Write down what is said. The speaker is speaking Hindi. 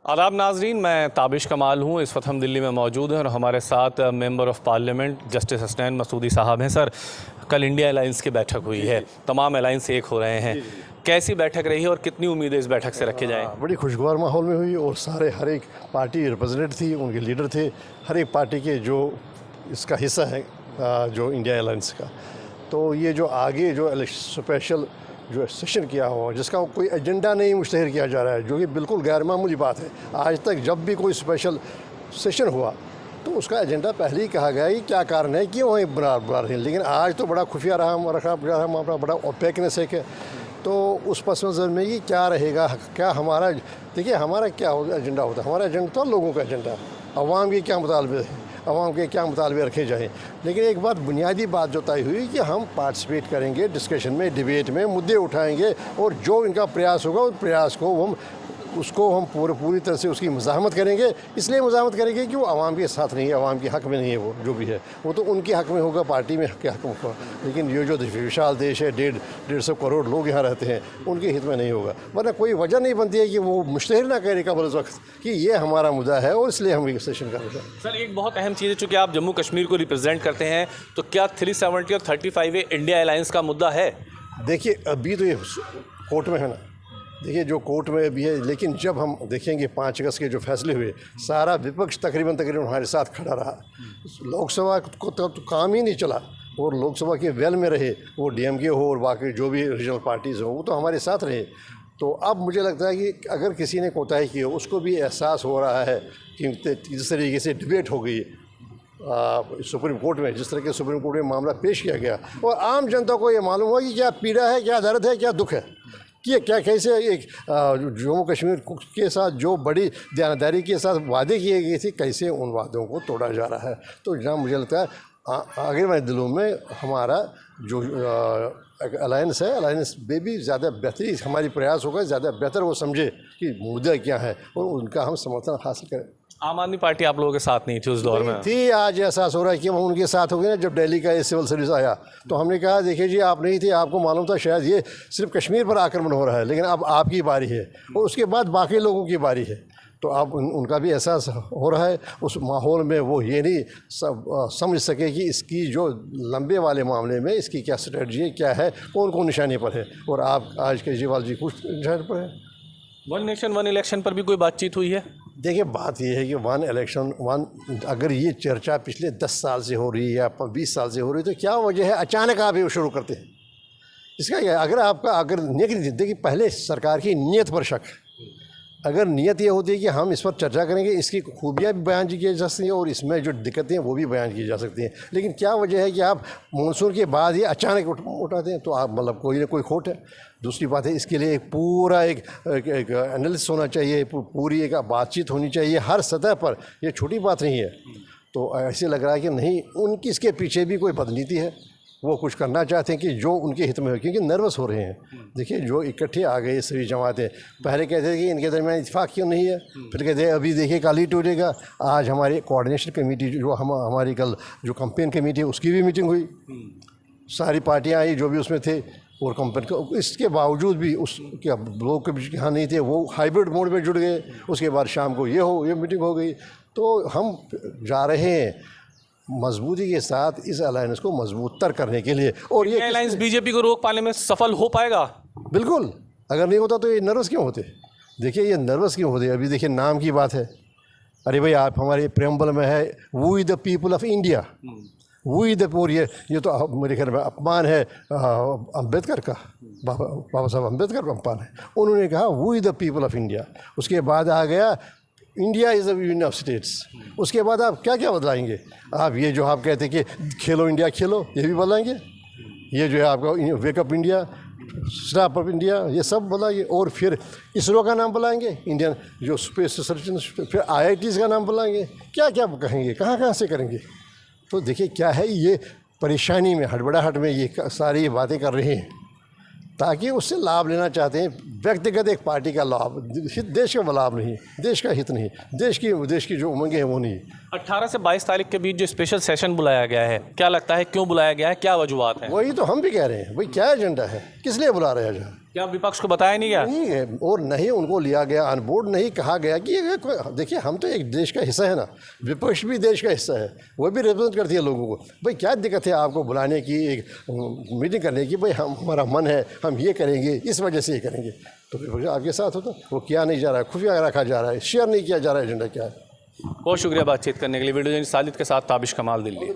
आदाब नाजरीन, मैं ताबिश कमाल हूँ। इस वक्त हम दिल्ली में मौजूद हैं और हमारे साथ member of parliament justice Hasnain Masoodi sahab हैं। सर, कल इंडिया अलायंस की बैठक हुई है, तमाम अलायंस एक हो रहे हैं। कैसी बैठक रही है और कितनी उम्मीदें इस बैठक से रखे जाएँ? बड़ी खुशगवार माहौल में हुई और हर एक पार्टी रिप्रेजेंटेटिव थी, उनके लीडर थे, हर एक पार्टी के जो इसका हिस्सा है जो इंडिया अलायंस का। तो ये जो आगे जो स्पेशल जो सेशन किया हुआ जिसका कोई एजेंडा नहीं मुश्तहर किया जा रहा है, जो कि बिल्कुल गैर मामूली बात है। आज तक जब भी कोई स्पेशल सेशन हुआ तो उसका एजेंडा पहले ही कहा गया कि क्या कारण है कि वहीं बुला रहे हैं, लेकिन आज तो बड़ा खुफिया रखा बड़ा ओपेकनेस है। तो उस पस मंज़र में ये क्या रहेगा, क्या हमारा देखिए हमारा क्या एजेंडा होता है। हमारा एजेंडा तो लोगों का एजेंडा है, अवाम के क्या मुतालबे हैं, अवाम के क्या मुतालबे रखे जाएँ। लेकिन एक बात बुनियादी बात जो तय हुई कि हम पार्टिसिपेट करेंगे डिस्कशन में, डिबेट में, मुद्दे उठाएंगे और जो इनका प्रयास होगा उस प्रयास को हम पूरी तरह से उसकी मज़ाहमत करेंगे। इसलिए मज़ाहमत करेंगे कि वो आवाम के साथ नहीं है, आवाम के हक़ में नहीं है। वो जो भी है वो तो उनके हक़ में होगा, पार्टी में के हक़ में होगा। लेकिन ये जो विशाल देश है, 150 करोड़ लोग यहाँ रहते हैं, उनके हित में नहीं होगा। वरना कोई वजह नहीं बनती है कि वो मुश्तहर ना करे कबल उस वक्त कि ये हमारा मुद्दा है और इसलिए हम ये सेशन कर रहे हैं। सर, एक बहुत अहम चीज़ है, चूँकि आप जम्मू कश्मीर को रिप्रेजेंट करते हैं, तो क्या 370 और 35A इंडिया अलायंस का मुद्दा है? देखिए अभी तो ये कोर्ट में है ना, देखिए जो कोर्ट में भी है, लेकिन जब हम देखेंगे 5 अगस्त के जो फैसले हुए, सारा विपक्ष तकरीबन हमारे साथ खड़ा रहा। लोकसभा को तो काम ही नहीं चला और लोकसभा के वेल में रहे, वो DMK हो और बाकी जो भी रीजनल पार्टीज़ हो, वो तो हमारे साथ रहे। तो अब मुझे लगता है कि अगर किसी ने कोताही की हो, उसको भी एहसास हो रहा है कि जिस तरीके से डिबेट हो गई सुप्रीम कोर्ट में, जिस तरह के सुप्रीम कोर्ट में मामला पेश किया गया और आम जनता को ये मालूम हुआ कि क्या पीड़ा है, क्या दर्द है, क्या दुख है, कि क्या कैसे एक जम्मू कश्मीर के साथ जो बड़ी दयानतदारी के साथ वादे किए गए थे, कैसे उन वादों को तोड़ा जा रहा है। तो जहाँ मुझे लगता है आगे वाले दिनों में हमारा जो अलायंस है, अलायंस में भी ज़्यादा बेहतरी हमारी प्रयास होगा, ज़्यादा बेहतर वो समझे कि मुद्दा क्या है और उनका हम समर्थन हासिल करें। आम आदमी पार्टी आप लोगों के साथ नहीं थी उस दौर में? थी। आज एहसास हो रहा है कि हम उनके साथ हो गए ना। जब दिल्ली का ये सिविल सर्विस आया तो हमने कहा देखिए जी, आप नहीं थे, आपको मालूम था शायद ये सिर्फ कश्मीर पर आक्रमण हो रहा है, लेकिन अब आपकी बारी है और उसके बाद बाकी लोगों की बारी है। तो अब उनका भी एहसास हो रहा है। उस माहौल में वो ये नहीं समझ सके कि इसकी जो लंबे वाले मामले में इसकी क्या स्ट्रेटजी है, क्या है, कौन कौन निशाने पर है। और आप आज केजरीवाल जी कुछ निशाने पर है। 1 नेशन 1 इलेक्शन पर भी कोई बातचीत हुई है? देखिए बात यह है कि 1 इलेक्शन 1, अगर ये चर्चा पिछले 10 साल से हो रही है या 20 साल से हो रही है, तो क्या वजह है अचानक आप ये शुरू करते हैं? इसका क्या, अगर नीयत, देखिए पहले सरकार की नीयत पर शक। अगर नीयत ये होती है कि हम इस पर चर्चा करेंगे, इसकी खूबियाँ भी बयान की जा सकती हैं और इसमें जो दिक्कतें हैं वो भी बयान की जा सकती हैं, लेकिन क्या वजह है कि आप मानसून के बाद ही अचानक उठाते हैं? तो आप मतलब कोई ना कोई खोट है। दूसरी बात है, इसके लिए एक पूरा एक एनालिसिस होना चाहिए, पूरी एक बातचीत होनी चाहिए हर सतह पर। ये छोटी बात नहीं है। तो ऐसे लग रहा है कि नहीं, उनकी इसके पीछे भी कोई बदनीति है, वो कुछ करना चाहते हैं कि जो उनके हित में हो, क्योंकि नर्वस हो रहे हैं। देखिए जो इकट्ठे आ गए सभी जमातें, पहले कहते थे कि इनके दरमियान इत्तेफाक क्यों नहीं है, फिर कहते हैं अभी देखिए कल ही टूटेगा। आज हमारी कोऑर्डिनेशन कमेटी जो हमारी कल जो कैंपेन कमेटी है उसकी भी मीटिंग हुई, सारी पार्टियाँ आई जो भी उसमें थे और कैंपेन को, इसके बावजूद भी उसके लोग के बीच यहाँ नहीं थे, वो हाइब्रिड मोड में जुड़ गए। उसके बाद शाम को ये मीटिंग हो गई। तो हम जा रहे हैं मजबूती के साथ इस अलायंस को मजबूत तर करने के लिए। और ये अलायंस बीजेपी को रोक पाने में सफल हो पाएगा? बिल्कुल। अगर नहीं होता तो ये नर्वस क्यों होते? देखिए ये नर्वस क्यों होते? अभी देखिए नाम की बात है। अरे भाई, आप हमारे प्रेम्बल में है we the people of India, we the poor. ये तो मेरे ख्याल में अपमान है अम्बेडकर का, बाबा साहब अम्बेडकर का अपमान है। उन्होंने कहा we the people of India. उसके बाद आ गया India is a union of states. उसके बाद आप क्या क्या बदलाएंगे? आप ये जो आप कहते हैं कि खेलो इंडिया खेलो, ये भी बदलाएंगे। ये जो है आपका wake up India, start up India, ये सब बदलाएंगे। और फिर इसरो का नाम बुलाएंगे, इंडियन जो स्पेस रिसर्च, फिर IITs का नाम बुलाएंगे। क्या क्या कहेंगे, कहाँ से करेंगे? तो देखिए क्या है, ये परेशानी में हड़बड़ाहट में ये सारी बातें कर रहे हैं ताकि उससे लाभ लेना चाहते हैं, व्यक्तिगत एक पार्टी का लाभ, देश का लाभ नहीं, देश का हित नहीं, देश की जो उमंगें हैं वो नहीं। 18 से 22 तारीख के बीच जो स्पेशल सेशन बुलाया गया है, क्या लगता है क्यों बुलाया गया है, क्या वजूहत है? वही तो हम भी कह रहे हैं, भाई क्या एजेंडा है, किस लिए बुला रहे हैं? क्या विपक्ष को बताया नहीं गया? नहीं है, और नहीं उनको लिया गया ऑन बोर्ड, नहीं कहा गया कि देखिए हम तो एक देश का हिस्सा है ना, विपक्ष भी देश का हिस्सा है, वो भी रिप्रेजेंट करती है लोगों को। भाई क्या दिक्कत है आपको बुलाने की, एक मीटिंग करने की, भाई हमारा मन है हम ये करेंगे, इस वजह से ये करेंगे, तो विपक्ष आपके साथ होता। वो किया नहीं जा रहा है, खुफिया रखा जा रहा है, शेयर नहीं किया जा रहा है एजेंडा क्या है। बहुत शुक्रिया बातचीत करने के लिए। वीडियो जर्नलिस्ट साजिद के साथ ताबिश कमाल, दिल्ली।